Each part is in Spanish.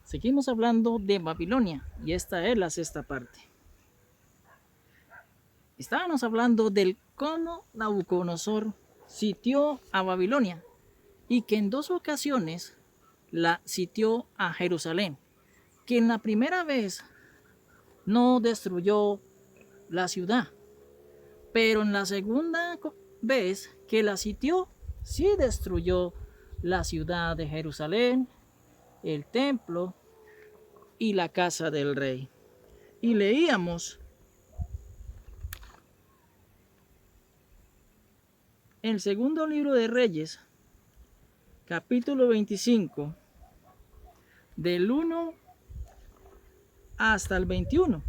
Seguimos hablando de Babilonia y esta es la sexta parte. Estábamos hablando del cómo Nabucodonosor sitió a Babilonia y que en dos ocasiones la sitió a Jerusalén, que en la primera vez no destruyó la ciudad, pero en la segunda vez que la sitió, sí destruyó la ciudad de Jerusalén, el templo y la casa del rey. Y leíamos el segundo libro de Reyes, capítulo 25, del 1 hasta el 21.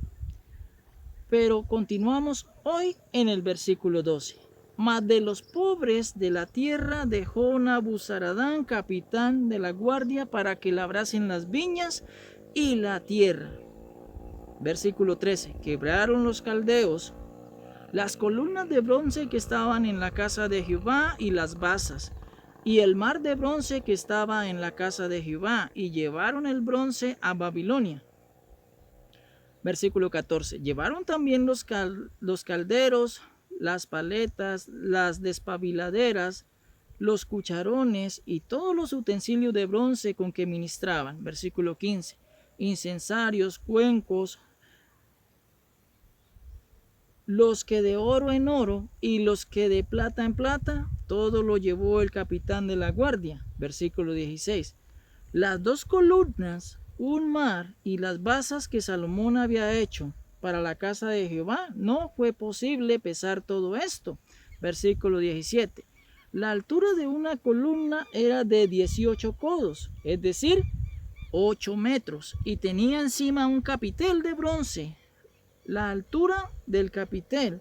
Pero continuamos hoy en el versículo 12. Mas de los pobres de la tierra dejó Nabuzaradán, capitán de la guardia, para que labrasen las viñas y la tierra. Versículo 13. Quebraron los caldeos las columnas de bronce que estaban en la casa de Jehová y las basas, y el mar de bronce que estaba en la casa de Jehová, y llevaron el bronce a Babilonia. Versículo 14. Llevaron también los calderos, las paletas, las despabiladeras, los cucharones y todos los utensilios de bronce con que ministraban. Versículo 15. Incensarios, cuencos, los que de oro en oro y los que de plata en plata, todo lo llevó el capitán de la guardia. Versículo 16. Las dos columnas, un mar y las basas que Salomón había hecho para la casa de Jehová, no fue posible pesar todo esto. Versículo 17. La altura de una columna era de 18 codos, es decir, 8 metros, y tenía encima un capitel de bronce. La altura del capitel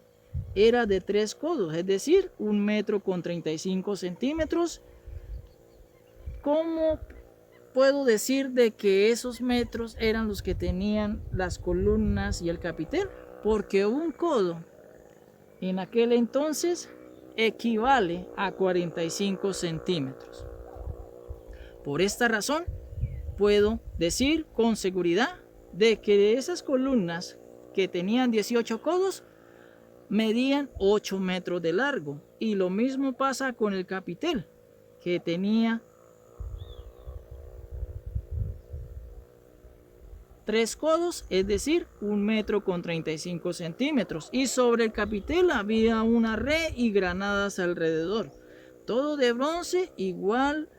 era de 3 codos, es decir, 1 metro con 35 centímetros. ¿Cómo puedo decir de que esos metros eran los que tenían las columnas y el capitel? Porque un codo en aquel entonces equivale a 45 centímetros. Por esta razón, puedo decir con seguridad de que esas columnas que tenían 18 codos medían 8 metros de largo. Y lo mismo pasa con el capitel, que tenía 3 codos, es decir, 1 metro con 35 centímetros. Y sobre el capitel había una red y granadas alrededor. Todo de bronce, igual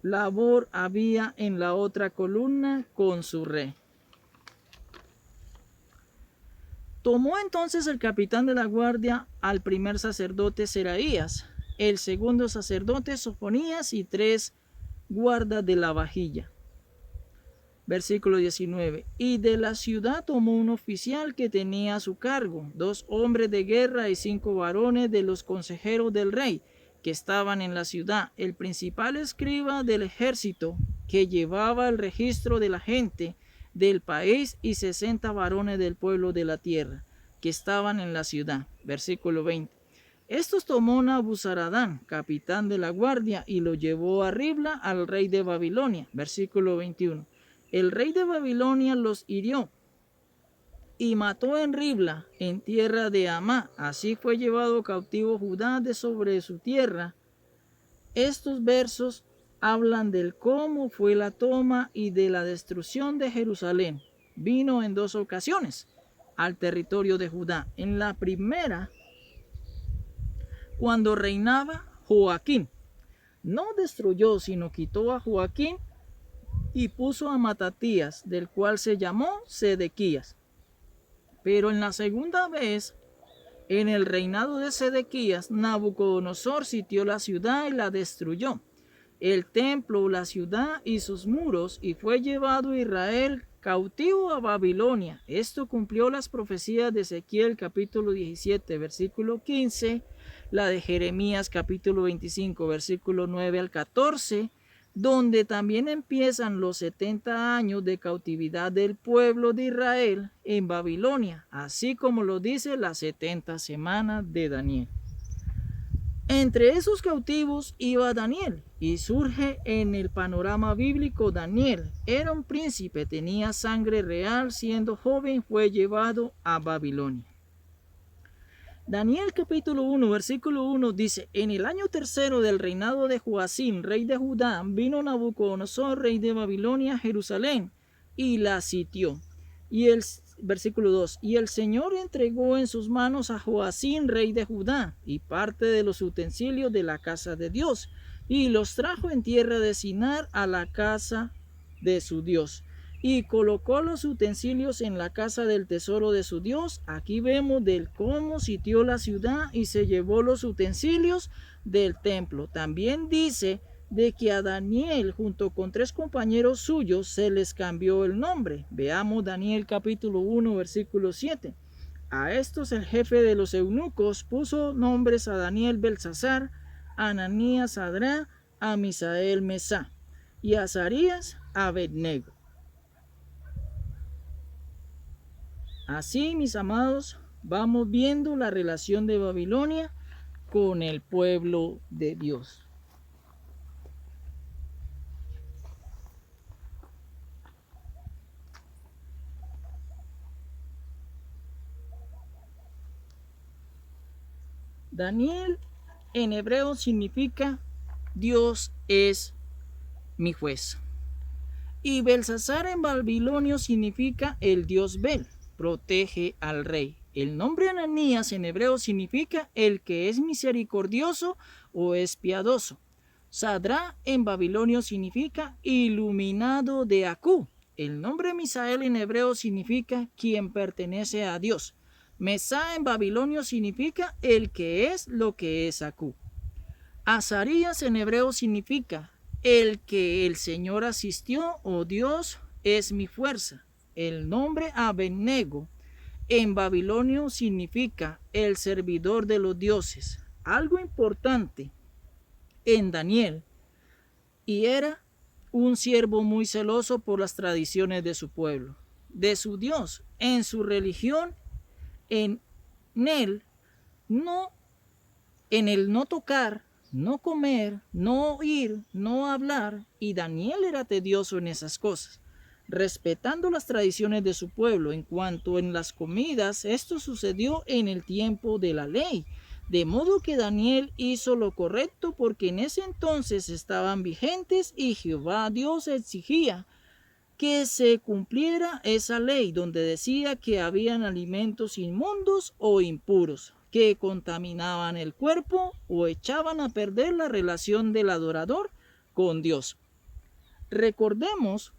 labor había en la otra columna con su red. Tomó entonces el capitán de la guardia al primer sacerdote Seraías, el segundo sacerdote Sofonías y 3 guardas de la vajilla. Versículo 19. Y de la ciudad tomó un oficial que tenía a su cargo 2 hombres de guerra y 5 varones de los consejeros del rey que estaban en la ciudad, el principal escriba del ejército que llevaba el registro de la gente del país y 60 varones del pueblo de la tierra que estaban en la ciudad. Versículo 20. Estos tomó Nabuzaradán, capitán de la guardia, y lo llevó a Ribla al rey de Babilonia. Versículo 21. El rey de Babilonia los hirió y mató en Ribla, en tierra de Amá. Así fue llevado cautivo Judá de sobre su tierra. Estos versos hablan del cómo fue la toma y de la destrucción de Jerusalén. Vino en 2 ocasiones al territorio de Judá. En la primera, cuando reinaba Joaquín. No destruyó, sino quitó a Joaquín y puso a Matatías, del cual se llamó Sedequías. Pero en la segunda vez, en el reinado de Sedequías, Nabucodonosor sitió la ciudad y la destruyó, el templo, la ciudad y sus muros, y fue llevado Israel cautivo a Babilonia. Esto cumplió las profecías de Ezequiel capítulo 17, versículo 15, la de Jeremías capítulo 25, versículo 9 al 14, donde también empiezan los 70 años de cautividad del pueblo de Israel en Babilonia, así como lo dice las 70 semanas de Daniel. Entre esos cautivos iba Daniel, y surge en el panorama bíblico Daniel. Era un príncipe, tenía sangre real, siendo joven fue llevado a Babilonia. Daniel capítulo 1, versículo 1 dice, en el año tercero del reinado de Joacim, rey de Judá, vino Nabucodonosor, rey de Babilonia, a Jerusalén, y la sitió. Y el versículo 2, y el Señor entregó en sus manos a Joacim, rey de Judá, y parte de los utensilios de la casa de Dios, y los trajo en tierra de Sinar a la casa de su Dios. Y colocó los utensilios en la casa del tesoro de su Dios. Aquí vemos del cómo sitió la ciudad y se llevó los utensilios del templo. También dice de que a Daniel junto con 3 compañeros suyos se les cambió el nombre. Veamos Daniel capítulo 1 versículo 7. A estos el jefe de los eunucos puso nombres a Daniel Belsasar, a Ananías Sadrá, a Misael Mesá y a Azarías Abednego. Así, mis amados, vamos viendo la relación de Babilonia con el pueblo de Dios. Daniel en hebreo significa Dios es mi juez. Y Belsasar en babilonio significa el Dios Bel, protege al rey. El nombre Ananías en hebreo significa el que es misericordioso o es piadoso. Sadrá en babilonio significa iluminado de Acú. El nombre Misael en hebreo significa quien pertenece a Dios. Mesá en babilonio significa el que es lo que es Acú. Azarías en hebreo significa el que el Señor asistió o Dios es mi fuerza. El nombre Abednego en babilonio significa el servidor de los dioses. Algo importante en Daniel, y era un siervo muy celoso por las tradiciones de su pueblo, de su Dios, en su religión, en el no tocar, no comer, no oír, no hablar, y Daniel era tedioso en esas cosas, respetando las tradiciones de su pueblo. En cuanto en las comidas, esto sucedió en el tiempo de la ley, de modo que Daniel hizo lo correcto porque en ese entonces estaban vigentes y Jehová Dios exigía que se cumpliera esa ley donde decía que habían alimentos inmundos o impuros que contaminaban el cuerpo o echaban a perder la relación del adorador con Dios. Recordemos,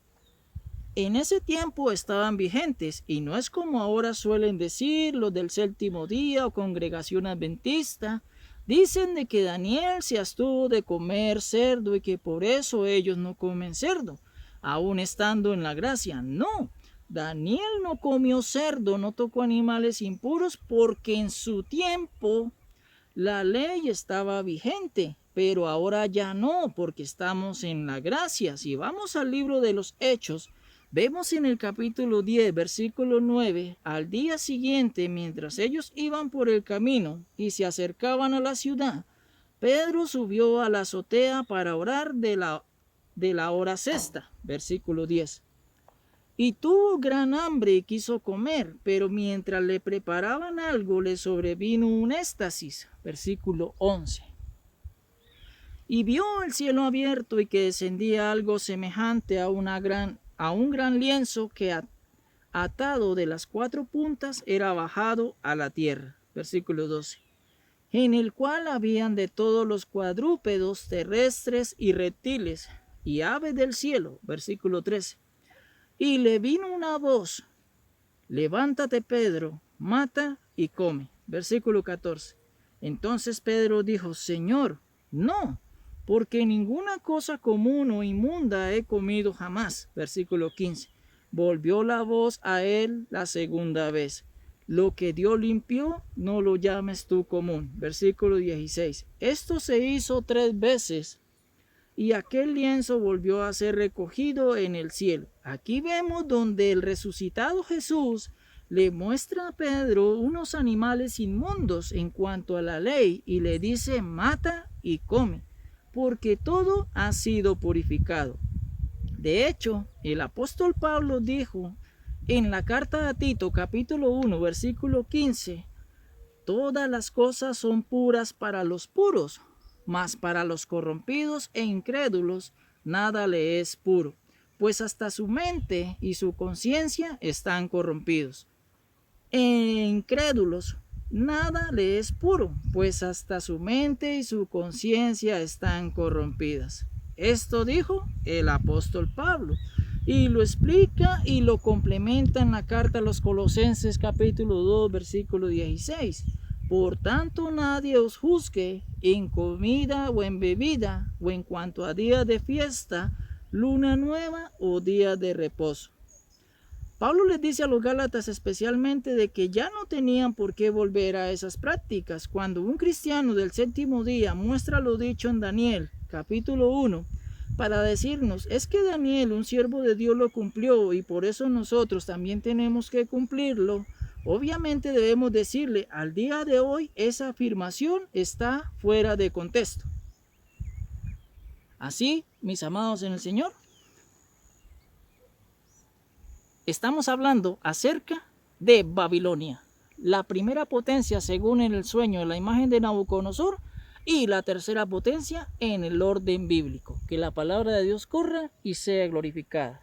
en ese tiempo estaban vigentes y no es como ahora suelen decir los del séptimo día o congregación adventista. Dicen de que Daniel se abstuvo de comer cerdo y que por eso ellos no comen cerdo, aún estando en la gracia. No, Daniel no comió cerdo, no tocó animales impuros porque en su tiempo la ley estaba vigente, pero ahora ya no, porque estamos en la gracia. Si vamos al libro de los Hechos, vemos en el capítulo 10, versículo 9, al día siguiente, mientras ellos iban por el camino y se acercaban a la ciudad, Pedro subió a la azotea para orar de la hora sexta, versículo 10. Y tuvo gran hambre y quiso comer, pero mientras le preparaban algo le sobrevino un éxtasis, versículo 11. Y vio el cielo abierto y que descendía algo semejante a un gran lienzo que atado de las 4 puntas era bajado a la tierra, versículo 12, en el cual habían de todos los cuadrúpedos terrestres y reptiles y aves del cielo, versículo 13. Y le vino una voz: levántate, Pedro, mata y come. Versículo 14. Entonces Pedro dijo: Señor, no, porque ninguna cosa común o inmunda he comido jamás. Versículo 15. Volvió la voz a él la segunda vez: lo que Dios limpió, no lo llames tú común. Versículo 16. Esto se hizo 3 veces. Y aquel lienzo volvió a ser recogido en el cielo. Aquí vemos donde el resucitado Jesús le muestra a Pedro unos animales inmundos en cuanto a la ley y le dice mata y come, porque todo ha sido purificado. De hecho, el apóstol Pablo dijo en la carta a Tito capítulo 1 versículo 15, todas las cosas son puras para los puros, mas para los corrompidos e incrédulos nada le es puro, pues hasta su mente y su conciencia están corrompidos. Incrédulos, nada le es puro, pues hasta su mente y su conciencia están corrompidas. Esto dijo el apóstol Pablo y lo explica y lo complementa en la carta a los Colosenses capítulo 2 versículo 16. Por tanto nadie os juzgue en comida o en bebida o en cuanto a día de fiesta, luna nueva o día de reposo. Pablo les dice a los Gálatas especialmente de que ya no tenían por qué volver a esas prácticas. Cuando un cristiano del séptimo día muestra lo dicho en Daniel, capítulo 1, para decirnos, es que Daniel, un siervo de Dios, lo cumplió y por eso nosotros también tenemos que cumplirlo, obviamente debemos decirle, al día de hoy esa afirmación está fuera de contexto. Así, mis amados en el Señor, estamos hablando acerca de Babilonia, la primera potencia según en el sueño de la imagen de Nabucodonosor y la tercera potencia en el orden bíblico. Que la palabra de Dios corra y sea glorificada.